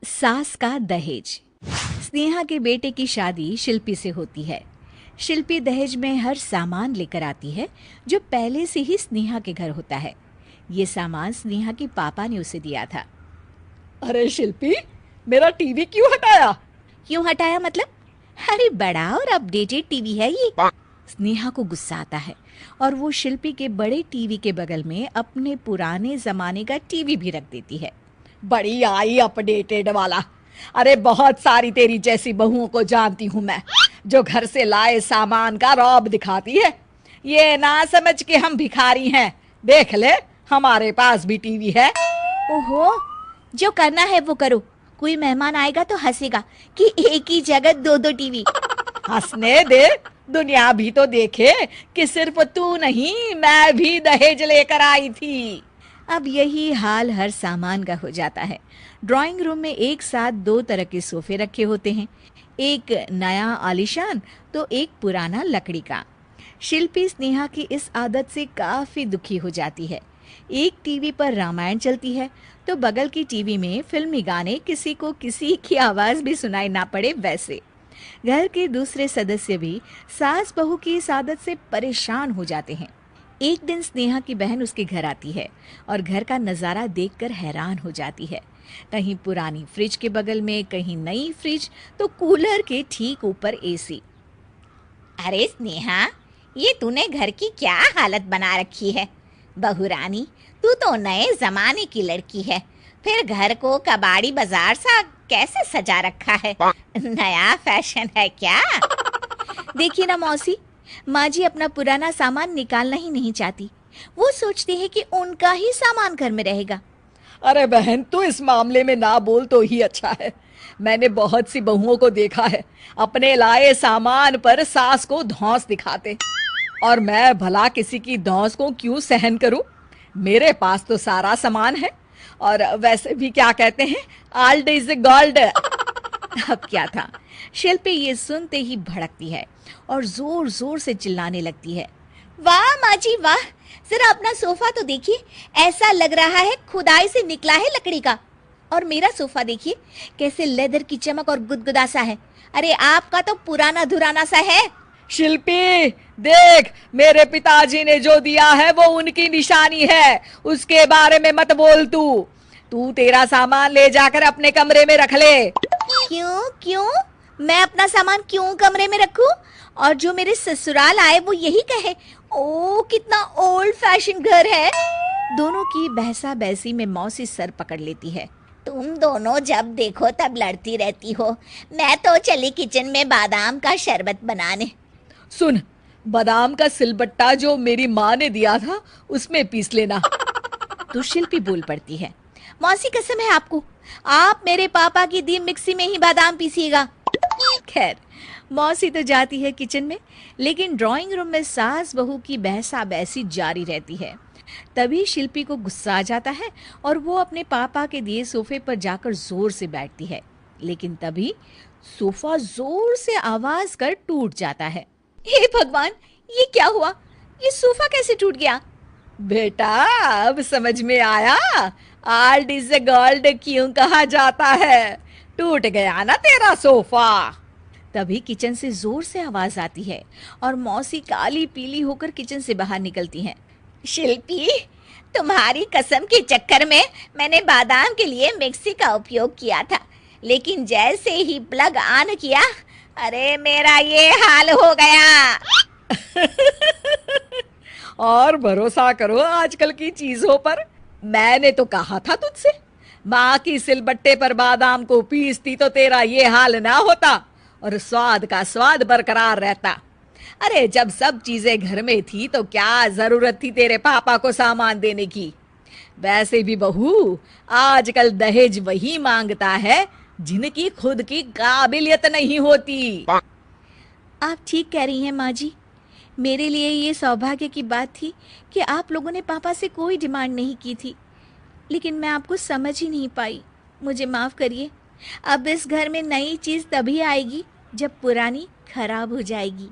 सास का दहेज। स्नेहा के बेटे की शादी शिल्पी से होती है। शिल्पी दहेज में हर सामान लेकर आती है जो पहले से ही स्नेहा के घर होता है। ये सामान स्नेहा के पापा ने उसे दिया था। अरे शिल्पी, मेरा टीवी क्यों हटाया? क्यों हटाया मतलब? अरे बड़ा और अपडेटेड टीवी है ये। स्नेहा को गुस्सा आता है और वो शिल्पी के बड़े टीवी के बगल में अपने पुराने जमाने का टीवी भी रख देती है। बड़ी आई अपडेटेड वाला। अरे बहुत सारी तेरी जैसी बहुओं को जानती हूँ मैं, जो घर से लाए सामान का रौब दिखाती है। ये ना समझ के हम भिखारी हैं। देख ले, हमारे पास भी टीवी है। ओहो, जो करना है वो करो। कोई मेहमान आएगा तो हंसेगा कि एक ही जगह दो दो टीवी। हंसने दे, दुनिया भी तो देखे कि सिर्फ तू नहीं, मैं भी दहेज लेकर आई थी। अब यही हाल हर सामान का हो जाता है। ड्राइंग रूम में एक साथ दो तरह के सोफे रखे होते हैं, एक नया आलीशान तो एक पुराना लकड़ी का। शिल्पी स्नेहा की इस आदत से काफी दुखी हो जाती है। एक टीवी पर रामायण चलती है तो बगल की टीवी में फिल्मी गाने, किसी को किसी की आवाज भी सुनाई ना पड़े वैसे। घर के दूसरे सदस्य भी सास बहू की इस आदत से परेशान हो जाते हैं। एक दिन स्नेहा की बहन उसके घर आती है और घर का नज़ारा देखकर हैरान हो जाती है। कहीं पुरानी फ्रिज के बगल में, कहीं नई फ्रिज, तो कूलर के ठीक ऊपर एसी। अरे स्नेहा, ये तूने घर की क्या हालत बना रखी है? बहू रानी, तू तो नए जमाने की लड़की है, फिर घर को कबाड़ी बाजार सा कैसे सजा रखा है? नया फैशन है क्या? देखिए ना मौसी, माँ जी अपना पुराना सामान निकालना ही नहीं चाहती। वो सोचती है कि उनका ही सामान घर में रहेगा। अरे बहन, तू इस मामले में ना बोल तो ही अच्छा है। मैंने बहुत सी बहुओं को देखा है, अपने लाए सामान पर सास को धौंस दिखाते, और मैं भला किसी की धौंस को क्यों सहन करूं? मेरे पास तो सारा सामान है, और वैसे भी क्या कहते हैं, ओल्ड इज गोल्ड। अब क्या था, शिल्पी ये सुनते ही भड़कती है और जोर जोर से चिल्लाने लगती है। वाह माँ जी वाह, जरा अपना सोफा तो देखिए, ऐसा लग रहा है खुदाई से निकला है लकड़ी का। और मेरा सोफा देखिए, कैसे लेदर की चमक और गुदगुदा सा है। अरे आपका तो पुराना धुराना सा है। शिल्पी देख, मेरे पिताजी ने जो दिया है वो उनकी निशानी है, उसके बारे में मत बोल। तू तेरा सामान ले जाकर अपने कमरे में रख ले। क्यों क्यों? मैं अपना सामान क्यों कमरे में रखूं? और जो मेरे ससुराल आए वो यही कहे, ओ कितना ओल्ड फैशन घर है। दोनों की बहसा बहसी में मौसी सर पकड़ लेती है। तुम दोनों जब देखो तब लड़ती रहती हो। मैं तो चली किचन में बादाम का शरबत बनाने। सुन, बादाम का सिलबट्टा जो मेरी माँ ने दिया था उसमें पीस लेना। तो शिल्पी बोल पड़ती है, मौसी कसम है आपको, आप मेरे पापा की दी मिक्सी में ही बादाम पीसिएगा। खैर, मौसी तो जाती है किचन में, लेकिन ड्राइंग रूम में सास बहू की बहसा बहसी जारी रहती है। तभी शिल्पी को गुस्सा आ जाता है और वो अपने पापा के दिए सोफे पर जाकर जोर से बैठती है, लेकिन तभी सोफा जोर से आवाज कर टूट जाता है। हे भगवान, ये क्या हुआ? ये सोफा कैसे टूट गया? बेटा, अब समझ में आया ओल्ड इज गोल्ड क्यों कहा जाता है। टूट गया ना तेरा सोफा। तभी किचन से जोर से आवाज आती है और मौसी काली पीली होकर किचन से बाहर निकलती हैं। शिल्पी, तुम्हारी कसम के चक्कर में मैंने बादाम के लिए मिक्सी का उपयोग किया था, लेकिन जैसे ही प्लग ऑन किया, अरे मेरा ये हाल हो गया। और भरोसा करो आजकल की चीजों पर। मैंने तो कहा था तुझसे, माँ की सिलबट्टे पर बादाम को पीसती तो तेरा ये हाल ना होता और स्वाद का स्वाद बरकरार रहता। अरे जब सब चीजें घर में थी तो क्या जरूरत थी तेरे पापा को सामान देने की? वैसे भी बहू, आजकल दहेज वही मांगता है जिनकी खुद की काबिलियत नहीं होती। आप ठीक कह रही हैं माँ जी। मेरे लिए ये सौभाग्य की बात थी कि आप लोगों ने पापा से कोई डिमांड नहीं की थी, लेकिन मैं आपको समझ ही नहीं पाई। मुझे माफ़ करिए। अब इस घर में नई चीज़ तभी आएगी जब पुरानी खराब हो जाएगी।